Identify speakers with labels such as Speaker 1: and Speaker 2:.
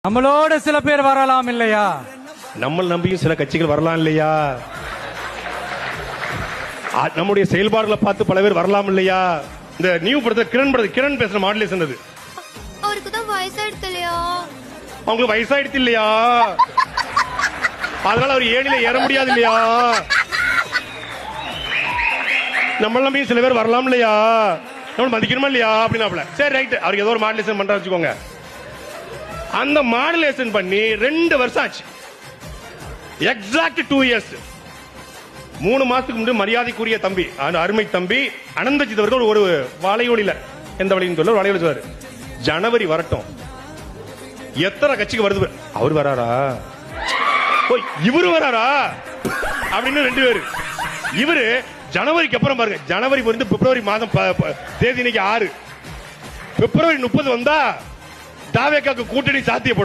Speaker 1: நம்மளோட சில பேர் வரலாம் இல்லையா?
Speaker 2: நம்ம நம்பியும் சில கட்சிகள் வரலாம் இல்லையா? நம்முடைய செயல்பாடுகளை பார்த்து பல பேர் வரலாம் இல்லையா? இந்த நியூ படத்துல கிரண் பேசுற மாடுலேஷன் அது.
Speaker 3: அவருக்கு தான் வயசாயிடுது இல்லையா?
Speaker 2: அவங்களுக்கு வயசாயிடுச்சு இல்லையா? அதனால அவர் ஏணில ஏற முடியாது இல்லையா? நம்ம நம்பியும் சில பேர் வரலாம் இல்லையா? நம்ம மதிக்கணுமா இல்லையா அப்படின்னா சரி ரைட், அவருக்கு ஏதோ ஒரு மாடுலேஷன் பண்ற வச்சுக்கோங்க. அந்த மாடுலேஷன் பண்ணி 2 வருஷம் ஆச்சு. Exact 2 years. 3 மாசத்துக்கு முன்னாடி மரியாதைக்குரிய தம்பி, அருமை தம்பி அனந்தஜித் அவர்கள் ஒரு வலையொலியில, எந்த வழின்னு சொல்ல வலையொலி சொல்றாரு, ஜனவரி வரட்டும், எத்தனை கட்சிக்கு வருது அவர் வராரா, இவரு வராரா அப்படின்னு 2 பேரு. இவரு ஜனவரிக்கு அப்புறம் பாருங்க, ஜனவரி வந்து பிப்ரவரி மாதம் தேதி இன்னைக்கு 6, பிப்ரவரி 30 வந்தா தாவேக்காக்கு கூட்டணி சாத்தியப்படும்.